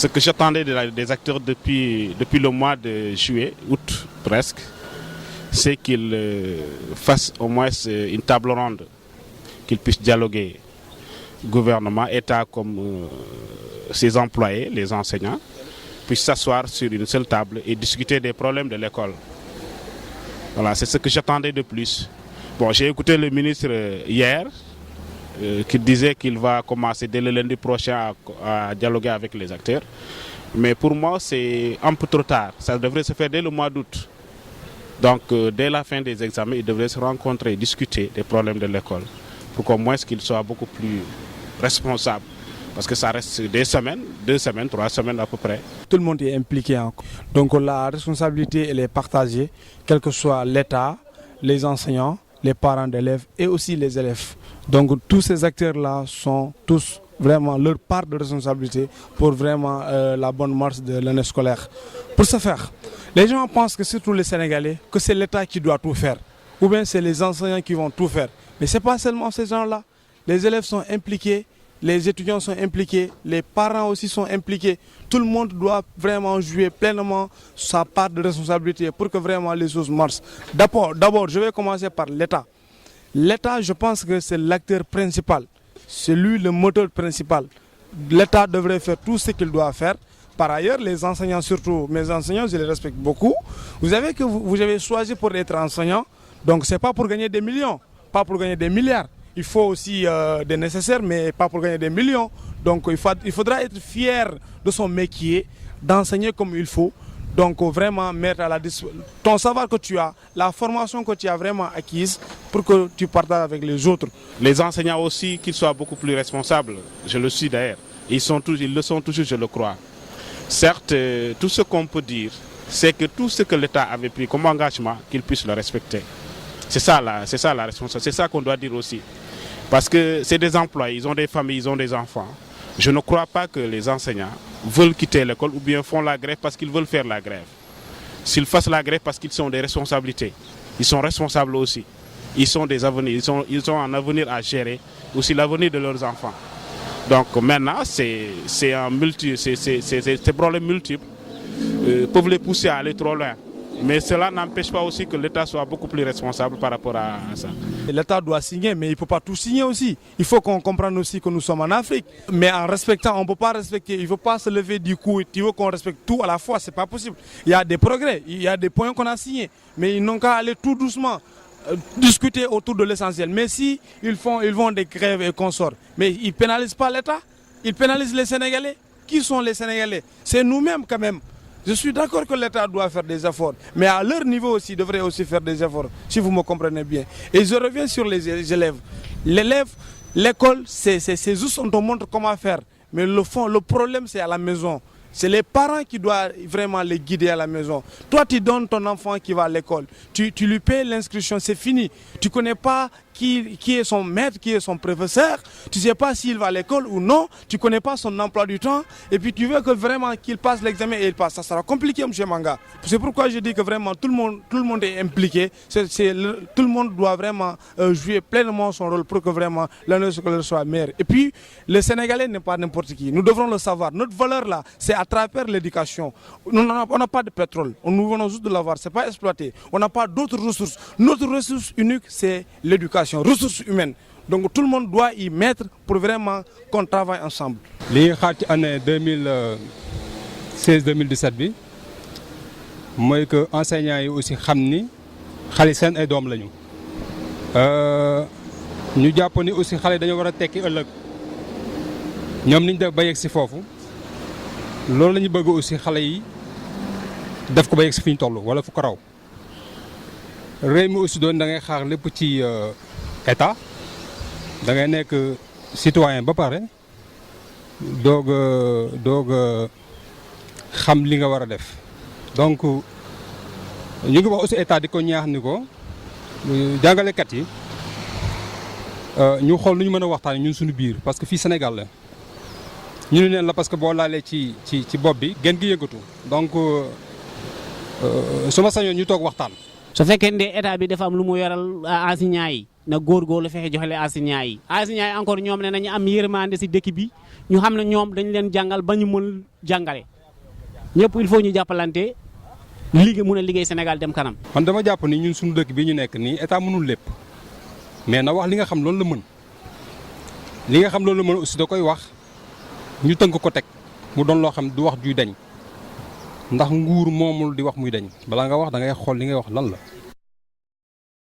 Ce que j'attendais des acteurs depuis le mois de juillet, août presque, c'est qu'ils fassent au moins une table ronde, qu'ils puissent dialoguer, gouvernement, État comme ses employés, les enseignants, puissent s'asseoir sur une seule table et discuter des problèmes de l'école. Voilà, c'est ce que j'attendais de plus. Bon, j'ai écouté le ministre hier qui disait qu'il va commencer dès le lundi prochain à dialoguer avec les acteurs. Mais pour moi, c'est un peu trop tard. Ça devrait se faire dès le mois d'août. Donc, dès la fin des examens, ils devraient se rencontrer et discuter des problèmes de l'école pour qu'au moins qu'ils soient beaucoup plus responsables. Parce que ça reste des semaines, 2 semaines, 3 semaines à peu près. Tout le monde est impliqué. Donc la responsabilité, elle est partagée, quel que soit l'État, les enseignants, les parents d'élèves et aussi les élèves. Donc tous ces acteurs-là sont tous vraiment leur part de responsabilité pour vraiment la bonne marche de l'année scolaire. Pour ce faire, les gens pensent que surtout les Sénégalais, que c'est l'État qui doit tout faire. Ou bien c'est les enseignants qui vont tout faire. Mais ce n'est pas seulement ces gens-là. Les élèves sont impliqués. Les étudiants sont impliqués, les parents aussi sont impliqués. Tout le monde doit vraiment jouer pleinement sa part de responsabilité pour que vraiment les choses marchent. D'abord, je vais commencer par l'État. L'État, je pense que c'est l'acteur principal. C'est lui le moteur principal. L'État devrait faire tout ce qu'il doit faire. Par ailleurs, les enseignants, surtout mes enseignants, je les respecte beaucoup. Vous savez que vous avez choisi pour être enseignant, donc ce n'est pas pour gagner des millions, pas pour gagner des milliards. Il faut aussi des nécessaires, mais pas pour gagner des millions. Donc il faudra être fier de son métier, d'enseigner comme il faut. Donc vraiment mettre à la disposition ton savoir que tu as, la formation que tu as vraiment acquise pour que tu partages avec les autres. Les enseignants aussi, qu'ils soient beaucoup plus responsables. Je le suis d'ailleurs. Ils le sont toujours, je le crois. Certes, tout ce qu'on peut dire, c'est que tout ce que l'État avait pris comme engagement, qu'ils puissent le respecter. C'est ça la responsabilité, c'est ça qu'on doit dire aussi. Parce que c'est des employés, ils ont des familles, ils ont des enfants. Je ne crois pas que les enseignants veulent quitter l'école ou bien font la grève parce qu'ils veulent faire la grève. S'ils fassent la grève parce qu'ils ont des responsabilités, ils sont responsables aussi. Ils ont des avenirs, ils ont un avenir à gérer, aussi l'avenir de leurs enfants. Donc maintenant, ces problèmes multiples peuvent les pousser à aller trop loin. Mais cela n'empêche pas aussi que l'État soit beaucoup plus responsable par rapport à ça. L'État doit signer, mais il ne peut pas tout signer aussi. Il faut qu'on comprenne aussi que nous sommes en Afrique. Mais en respectant, on ne peut pas respecter. Il ne faut pas se lever du coup. Tu veux qu'on respecte tout à la fois, ce n'est pas possible. Il y a des progrès, il y a des points qu'on a signés. Mais ils n'ont qu'à aller tout doucement, discuter autour de l'essentiel. Mais si ils vont des grèves et consorts, mais ils ne pénalisent pas l'État, ils pénalisent les Sénégalais. Qui sont les Sénégalais? C'est nous-mêmes quand même. Je suis d'accord que l'État doit faire des efforts, mais à leur niveau aussi, ils devraient aussi faire des efforts, si vous me comprenez bien. Et je reviens sur les élèves. L'école, c'est juste on te montre comment faire. Mais le problème, c'est à la maison. C'est les parents qui doivent vraiment les guider à la maison. Toi, tu donnes ton enfant qui va à l'école. Tu lui payes l'inscription, c'est fini. Tu ne connais pas qui est son maître, qui est son professeur. Tu ne sais pas s'il va à l'école ou non. Tu ne connais pas son emploi du temps. Et puis tu veux que vraiment qu'il passe l'examen et il passe. Ça sera compliqué, M. Manga. C'est pourquoi je dis que vraiment tout le monde est impliqué. Tout le monde doit vraiment jouer pleinement son rôle pour que vraiment l'année scolaire soit meilleure. Et puis, le Sénégalais n'est pas n'importe qui. Nous devrons le savoir. Notre valeur là, c'est à travers l'éducation. On n'a pas de pétrole. Nous venons juste de l'avoir. Ce n'est pas exploité. On n'a pas d'autres ressources. Notre ressource unique, c'est l'éducation. Ressources humaines. Donc tout le monde doit y mettre pour vraiment qu'on travaille ensemble. Li xaar ci année 2016-2017 bi mooy que enseignants yi aussi xam ni xale seen ay doom lañu. Ñu jàpp ni aussi xale dañoo war a tekki ëllëg ñoom niñ def ba yegg si foofu loolu la ñu bëgg aussi xale yi def ko ba yegg si fi ñu toll wala fu ko raw. Réew mi aussi doon da ngay xaar lépp ci état da ngay nekk citoyen ba pare doog xam li nga war a def donc ñu ngi wax aussi état di ko ñaax ni ko jàngalekat yi ñu xool nu ñu mën a waxtaan ñun suñu biir parce que fii Sénégal la ñu neen la parce que boo laalee ci bopp bi gën gi yëngatu donc su ma sañoon ñu toog waxtaan. su fekkee ne état bi dafa am lu mu yoral enseignants yi na góorgóorlu fexe joxe leen enseignants yi. enseignants yi encore ñoom ne nañu am yërmande si dëkk bi ñu xam ne ñoom dañu leen jàngal ba ñu mën jàngale ñëpp il faut ñu jàppalante liggéey mun a liggéey Sénégal dem kanam. man dama jàpp ni ñun suñu dëkk bi ñu nekk nii état mënul lépp mais na wax li nga xam loolu la mën li nga xam loolu la mën aussi da koy wax ñu tënk ko teg mu doon loo xam du wax juy dañ ndax nguur moomul di wax muy dañ balaa nga wax da ngay xool li ngay wax lan la.